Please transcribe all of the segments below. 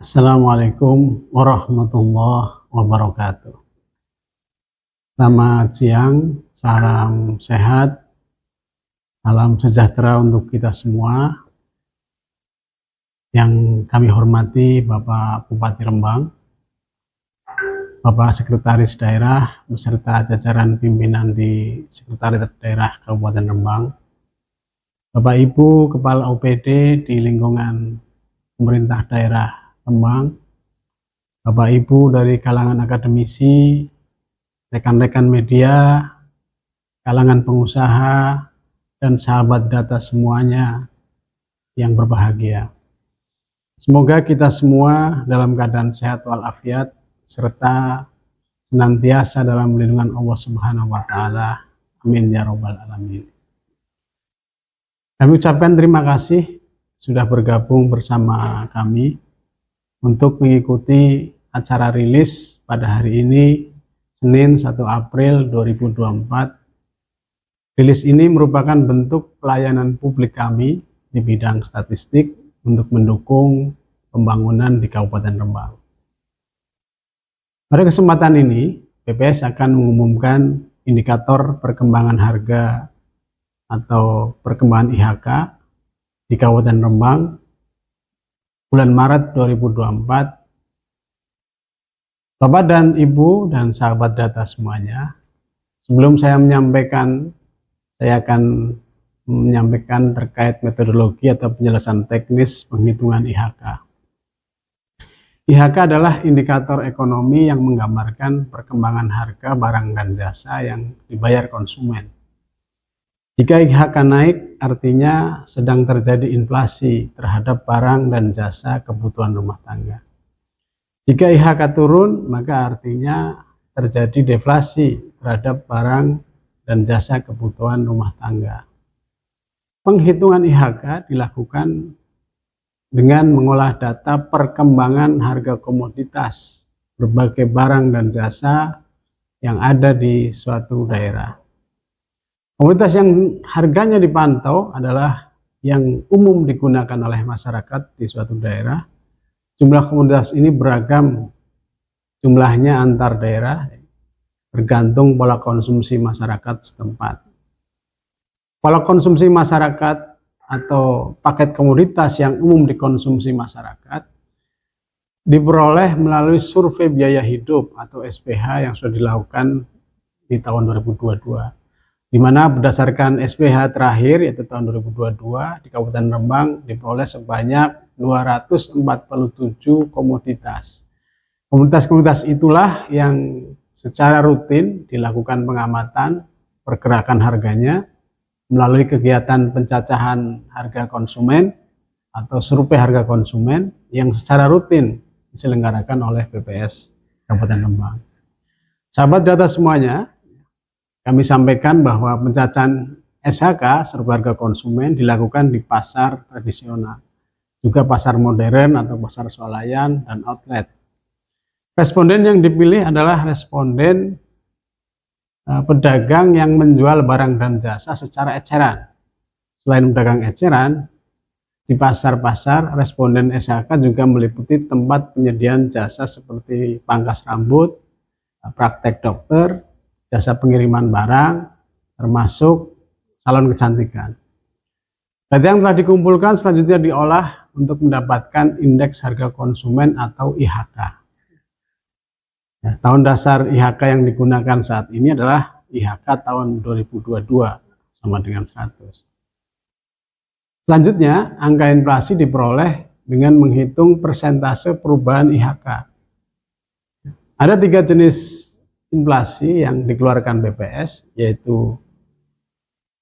Assalamualaikum warahmatullahi wabarakatuh. Selamat siang, salam sehat, salam sejahtera untuk kita semua. Yang kami hormati Bapak Bupati Rembang, Bapak Sekretaris Daerah, beserta jajaran pimpinan di Sekretariat Daerah Kabupaten Rembang, Bapak Ibu Kepala OPD di lingkungan pemerintah daerah Rembang, Bapak Ibu dari kalangan akademisi, rekan-rekan media, kalangan pengusaha, dan sahabat data semuanya yang berbahagia. Semoga kita semua dalam keadaan sehat walafiat, serta senantiasa dalam lindungan Allah Subhanahu wa Ta'ala. Amin ya Rabbal 'Alamin. Kami ucapkan terima kasih sudah bergabung bersama kami untuk mengikuti acara rilis pada hari ini, Senin 1 April 2024. Rilis ini merupakan bentuk pelayanan publik kami di bidang statistik untuk mendukung pembangunan di Kabupaten Rembang. Pada kesempatan ini, BPS akan mengumumkan indikator perkembangan harga atau perkembangan IHK di Kabupaten Rembang bulan Maret 2024. Bapak dan Ibu dan sahabat data semuanya, sebelum saya akan menyampaikan terkait metodologi atau penjelasan teknis penghitungan IHK. IHK adalah indikator ekonomi yang menggambarkan perkembangan harga barang dan jasa yang dibayar konsumen. Jika IHK naik, artinya sedang terjadi inflasi terhadap barang dan jasa kebutuhan rumah tangga. Jika IHK turun, maka artinya terjadi deflasi terhadap barang dan jasa kebutuhan rumah tangga. Penghitungan IHK dilakukan dengan mengolah data perkembangan harga komoditas berbagai barang dan jasa yang ada di suatu daerah. Komoditas yang harganya dipantau adalah yang umum digunakan oleh masyarakat di suatu daerah. Jumlah komoditas ini beragam jumlahnya antar daerah, tergantung pola konsumsi masyarakat setempat. Pola konsumsi masyarakat atau paket komoditas yang umum dikonsumsi masyarakat diperoleh melalui survei biaya hidup atau SPH yang sudah dilakukan di tahun 2022. Di mana berdasarkan SPH terakhir yaitu tahun 2022 di Kabupaten Rembang diperoleh sebanyak 247 komoditas. Komoditas-komoditas itulah yang secara rutin dilakukan pengamatan pergerakan harganya melalui kegiatan pencacahan harga konsumen atau survei harga konsumen yang secara rutin diselenggarakan oleh BPS Kabupaten Rembang. Sahabat data semuanya, kami sampaikan bahwa pencacahan SHK survei harga konsumen dilakukan di pasar tradisional, juga pasar modern atau pasar swalayan dan outlet. Responden yang dipilih adalah responden pedagang yang menjual barang dan jasa secara eceran. Selain pedagang eceran, di pasar-pasar responden SHK juga meliputi tempat penyediaan jasa seperti pangkas rambut, praktek dokter, jasa pengiriman barang, termasuk salon kecantikan. Data yang telah dikumpulkan selanjutnya diolah untuk mendapatkan indeks harga konsumen atau IHK. Ya, tahun dasar IHK yang digunakan saat ini adalah IHK tahun 2022 sama dengan 100. Selanjutnya, angka inflasi diperoleh dengan menghitung persentase perubahan IHK. Ada 3 jenis inflasi yang dikeluarkan BPS, yaitu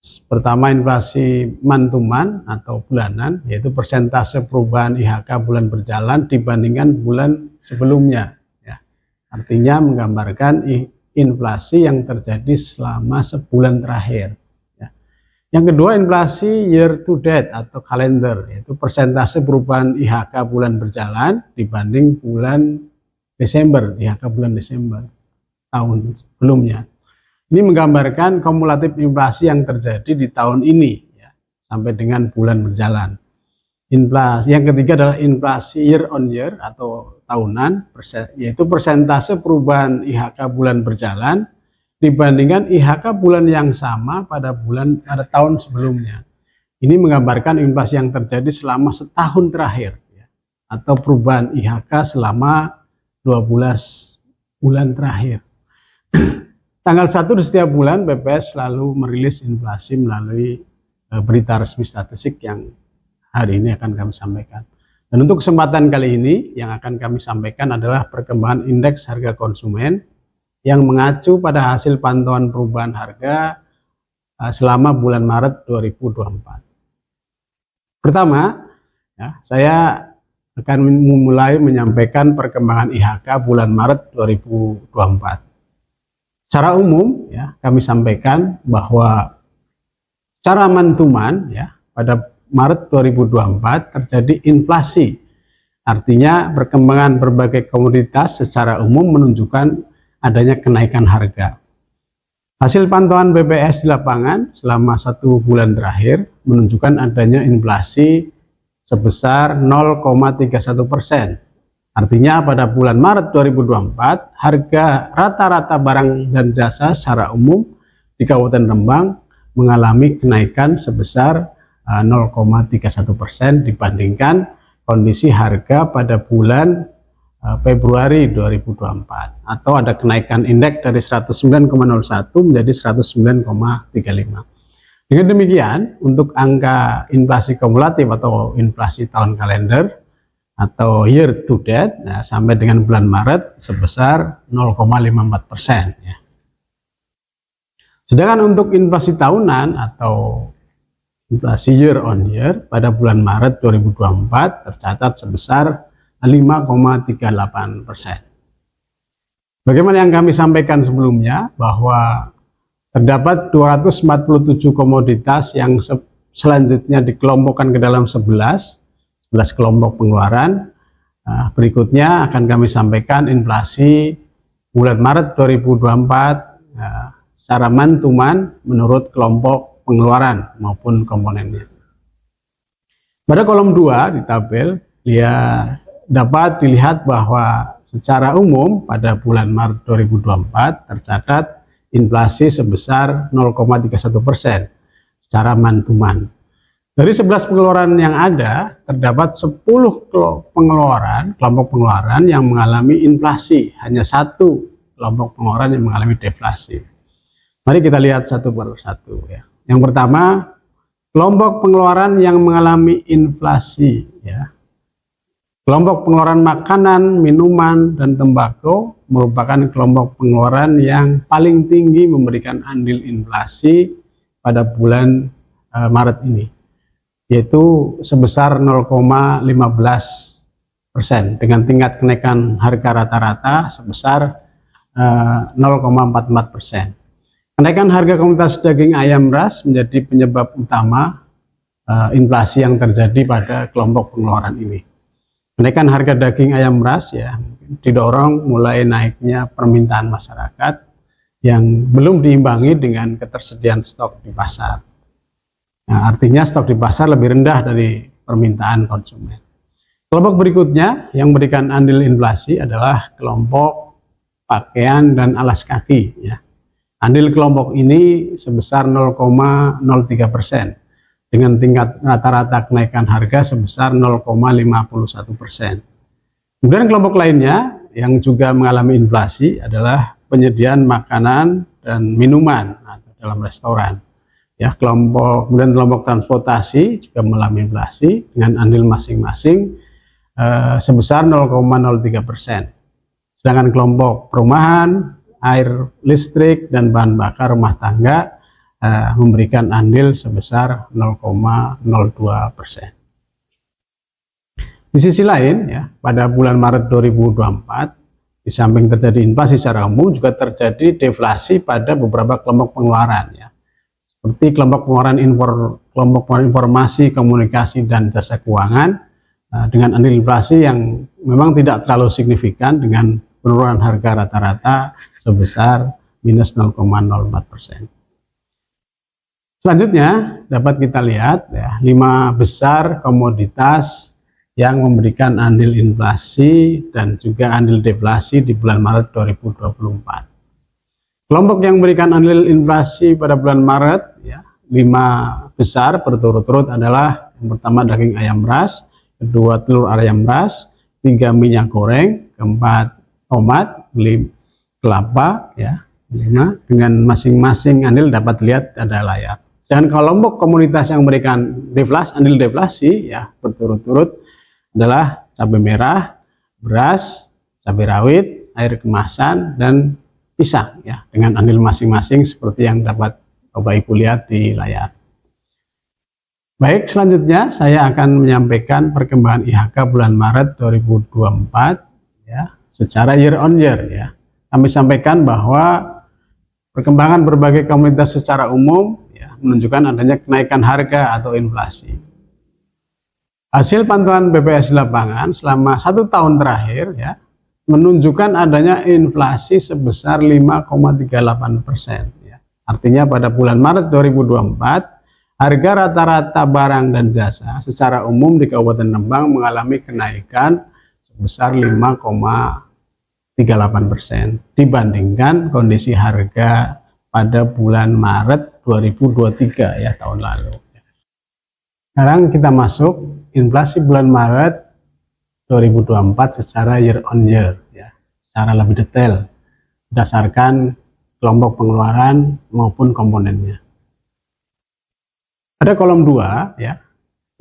Pertama, inflasi month to month atau bulanan, yaitu persentase perubahan IHK bulan berjalan dibandingkan bulan sebelumnya. Ya. Artinya menggambarkan inflasi yang terjadi selama sebulan terakhir. Ya. Yang kedua, inflasi year to date atau kalender, yaitu persentase perubahan IHK bulan berjalan dibanding bulan Desember, IHK bulan Desember tahun sebelumnya. Ini menggambarkan kumulatif inflasi yang terjadi di tahun ini ya, sampai dengan bulan berjalan. Inflasi yang ketiga adalah inflasi year on year atau tahunan, yaitu persentase perubahan IHK bulan berjalan dibandingkan IHK bulan yang sama pada tahun sebelumnya. Ini menggambarkan inflasi yang terjadi selama setahun terakhir ya, atau perubahan IHK selama 12 bulan terakhir. Tanggal 1 di setiap bulan BPS selalu merilis inflasi melalui berita resmi statistik yang hari ini akan kami sampaikan. Dan untuk kesempatan kali ini yang akan kami sampaikan adalah perkembangan indeks harga konsumen yang mengacu pada hasil pantauan perubahan harga selama bulan Maret 2024. Pertama, ya, saya akan memulai menyampaikan perkembangan IHK bulan Maret 2024. Secara umum ya kami sampaikan bahwa secara month to month ya pada Maret 2024 terjadi inflasi. Artinya perkembangan berbagai komoditas secara umum menunjukkan adanya kenaikan harga. Hasil pantauan BPS di lapangan selama 1 bulan terakhir menunjukkan adanya inflasi sebesar 0,31%. Artinya pada bulan Maret 2024, harga rata-rata barang dan jasa secara umum di Kabupaten Rembang mengalami kenaikan sebesar 0,31% dibandingkan kondisi harga pada bulan Februari 2024. Atau ada kenaikan indeks dari 109,01 menjadi 109,35. Dengan demikian, untuk angka inflasi kumulatif atau inflasi tahun kalender atau year to date ya, sampai dengan bulan Maret sebesar 0,54% ya. Sedangkan untuk inflasi tahunan atau inflasi year on year pada bulan Maret 2024 tercatat sebesar 5,38%. Bagaimana yang kami sampaikan sebelumnya bahwa terdapat 247 komoditas yang selanjutnya dikelompokkan ke dalam 11 kelompok pengeluaran. Berikutnya akan kami sampaikan inflasi bulan Maret 2024 secara month to month menurut kelompok pengeluaran maupun komponennya. Pada kolom 2 di tabel dapat dilihat bahwa secara umum pada bulan Maret 2024 tercatat inflasi sebesar 0,31% secara month to month. Dari 11 pengeluaran yang ada, terdapat 10 kelompok pengeluaran yang mengalami inflasi. Hanya 1 kelompok pengeluaran yang mengalami deflasi. Mari kita lihat satu persatu ya. Yang pertama, kelompok pengeluaran yang mengalami inflasi ya. Kelompok pengeluaran makanan, minuman, dan tembakau merupakan kelompok pengeluaran yang paling tinggi memberikan andil inflasi pada bulan Maret ini, yaitu sebesar 0,15% dengan tingkat kenaikan harga rata-rata sebesar 0,44%. Kenaikan harga komoditas daging ayam ras menjadi penyebab utama inflasi yang terjadi pada kelompok pengeluaran ini. Kenaikan harga daging ayam ras ya didorong mulai naiknya permintaan masyarakat yang belum diimbangi dengan ketersediaan stok di pasar. Nah, artinya stok di pasar lebih rendah dari permintaan konsumen. Kelompok berikutnya yang memberikan andil inflasi adalah kelompok pakaian dan alas kaki ya. Andil kelompok ini sebesar 0,03% dengan tingkat rata-rata kenaikan harga sebesar 0,51%. Kemudian kelompok lainnya yang juga mengalami inflasi adalah penyediaan makanan dan minuman dalam restoran. Ya, kemudian kelompok transportasi juga mengalami inflasi dengan andil masing-masing sebesar 0,03%. Sedangkan kelompok perumahan, air listrik, dan bahan bakar rumah tangga memberikan andil sebesar 0,02%. Di sisi lain, ya, pada bulan Maret 2024, di samping terjadi inflasi secara umum, juga terjadi deflasi pada beberapa kelompok pengeluaran, ya, seperti kelompok pengeluaran informasi, komunikasi, dan jasa keuangan, dengan andil inflasi yang memang tidak terlalu signifikan dengan penurunan harga rata-rata sebesar minus 0,04%. Selanjutnya dapat kita lihat, ya, 5 besar komoditas yang memberikan andil inflasi dan juga andil deflasi di bulan Maret 2024. Kelompok yang memberikan andil inflasi pada bulan Maret, ya, 5 besar berturut-turut adalah yang pertama daging ayam ras, kedua telur ayam ras, 3 minyak goreng, keempat tomat, 5 kelapa, ya, 5 dengan masing-masing andil dapat dilihat ada layar. Dan kelompok komoditas yang memberikan deflasi, andil deflasi, ya, berturut-turut adalah cabai merah, beras, cabai rawit, air kemasan, dan pisang, ya, dengan andil masing-masing seperti yang dapat Bapak Ibu lihat di layar. Baik, selanjutnya saya akan menyampaikan perkembangan IHK bulan Maret 2024, ya, secara year on year, ya. Kami sampaikan bahwa perkembangan berbagai komoditas secara umum, ya, menunjukkan adanya kenaikan harga atau inflasi. Hasil pantauan BPS di lapangan selama 1 tahun terakhir, ya, menunjukkan adanya inflasi sebesar 5,38%. Ya. Artinya pada bulan Maret 2024, harga rata-rata barang dan jasa secara umum di Kabupaten Rembang mengalami kenaikan sebesar 5,38% dibandingkan kondisi harga pada bulan Maret 2023, ya, tahun lalu. Sekarang kita masuk inflasi bulan Maret 2024 secara year on year, ya, secara lebih detail berdasarkan kelompok pengeluaran maupun komponennya. Pada kolom 2, ya,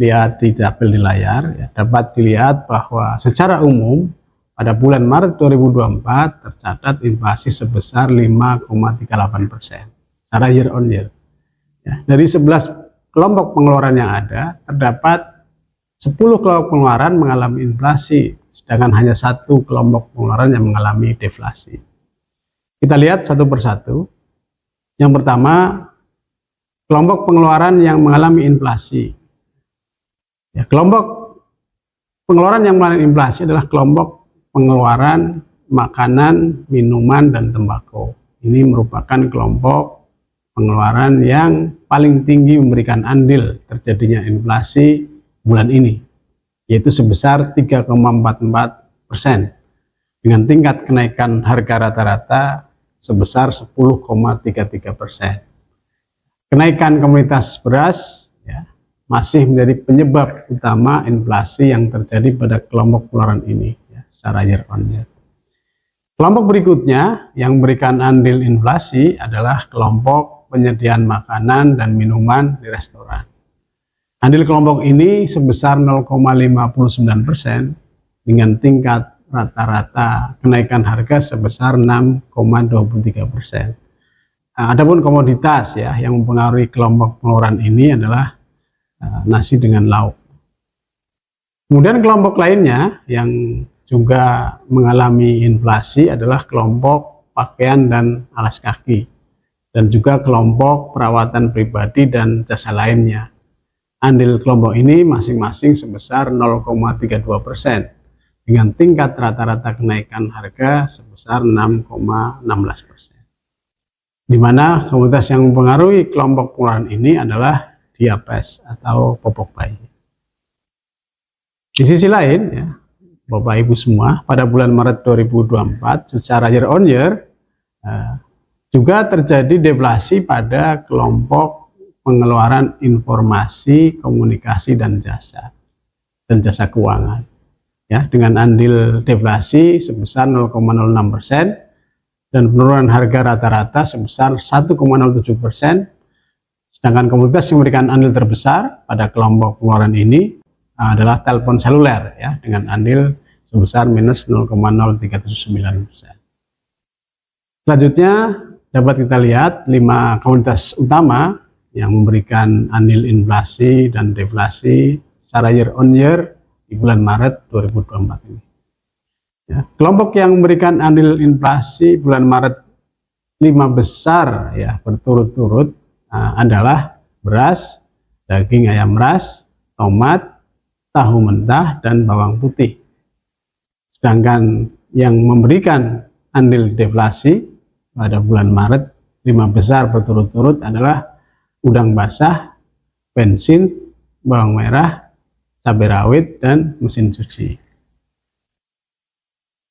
lihat di tabel di layar, ya, dapat dilihat bahwa secara umum pada bulan Maret 2024 tercatat inflasi sebesar 5,38% secara year on year. Ya, dari 11 kelompok pengeluaran yang ada, terdapat 10 kelompok pengeluaran mengalami inflasi, sedangkan hanya 1 kelompok pengeluaran yang mengalami deflasi. Kita lihat satu persatu. Yang pertama, kelompok pengeluaran yang mengalami inflasi. Ya, kelompok pengeluaran yang mengalami inflasi adalah kelompok pengeluaran makanan, minuman, dan tembakau. Ini merupakan kelompok pengeluaran yang paling tinggi memberikan andil terjadinya inflasi bulan ini, yaitu sebesar 3,44% dengan tingkat kenaikan harga rata-rata sebesar 10,33%. Kenaikan komoditas beras, ya, masih menjadi penyebab utama inflasi yang terjadi pada kelompok pengeluaran ini, ya, secara year on year. Kelompok berikutnya yang memberikan andil inflasi adalah kelompok penyediaan makanan dan minuman di restoran. Andil kelompok ini sebesar 0,59% dengan tingkat rata-rata kenaikan harga sebesar 6,23%. Adapun komoditas, ya, yang mempengaruhi kelompok pengeluaran ini adalah nasi dengan lauk. Kemudian kelompok lainnya yang juga mengalami inflasi adalah kelompok pakaian dan alas kaki, dan juga kelompok perawatan pribadi dan jasa lainnya. Andil kelompok ini masing-masing sebesar 0,32% dengan tingkat rata-rata kenaikan harga sebesar 6,16%. Di mana komoditas yang mempengaruhi kelompok pengeluaran ini adalah diapes atau popok bayi. Di sisi lain, ya, Bapak Ibu semua, pada bulan Maret 2024 secara year on year juga terjadi deflasi pada kelompok pengeluaran informasi, komunikasi, dan jasa keuangan, ya, dengan andil deflasi sebesar 0,06% dan penurunan harga rata-rata sebesar 1,07%. Sedangkan komoditas yang memberikan andil terbesar pada kelompok pengeluaran ini adalah telepon seluler, ya, dengan andil sebesar minus 0,0379%. Selanjutnya dapat kita lihat 5 komoditas utama yang memberikan andil inflasi dan deflasi secara year on year di bulan Maret 2024 ini. Ya, kelompok yang memberikan andil inflasi bulan Maret 5 besar ya berturut-turut adalah beras, daging ayam ras, tomat, tahu mentah, dan bawang putih. Sedangkan yang memberikan andil deflasi pada bulan Maret 5 besar berturut-turut adalah udang basah, bensin, bawang merah, cabai rawit, dan mesin cuci.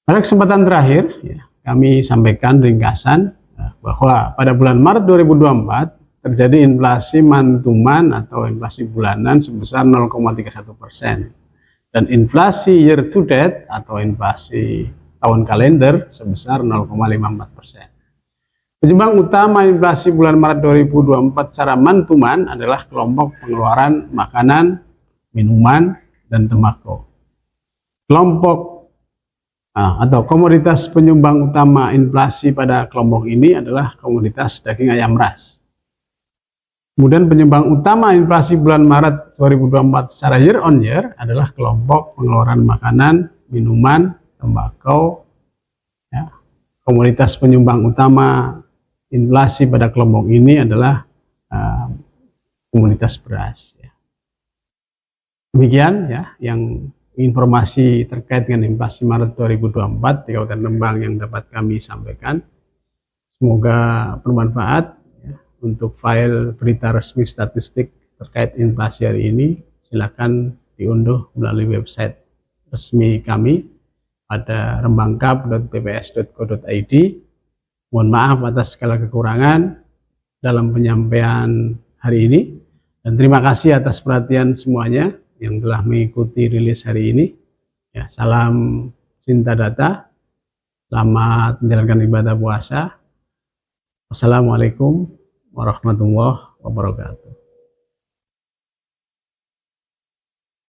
Pada kesempatan terakhir, ya, kami sampaikan ringkasan bahwa pada bulan Maret 2024 terjadi inflasi month-to-month atau inflasi bulanan sebesar 0,31%, dan inflasi year to date atau inflasi tahun kalender sebesar 0,54%. Penyumbang utama inflasi bulan Maret 2024 secara month-to-month adalah kelompok pengeluaran makanan, minuman, dan tembakau. Kelompok atau komoditas penyumbang utama inflasi pada kelompok ini adalah komoditas daging ayam ras. Kemudian penyumbang utama inflasi bulan Maret 2024 secara year on year adalah kelompok pengeluaran makanan, minuman, tembakau. Ya. Komoditas penyumbang utama inflasi pada kelompok ini adalah komoditas beras. Ya. Demikian ya yang informasi terkait dengan inflasi Maret 2024 di Kabupaten Rembang yang dapat kami sampaikan. Semoga bermanfaat ya. Untuk file berita resmi statistik terkait inflasi hari ini, silakan diunduh melalui website resmi kami pada rembangkap.bps.co.id. Mohon maaf atas segala kekurangan dalam penyampaian hari ini, dan terima kasih atas perhatian semuanya yang telah mengikuti rilis hari ini. Ya, salam cinta data, selamat menjalankan ibadah puasa. Wassalamualaikum warahmatullahi wabarakatuh.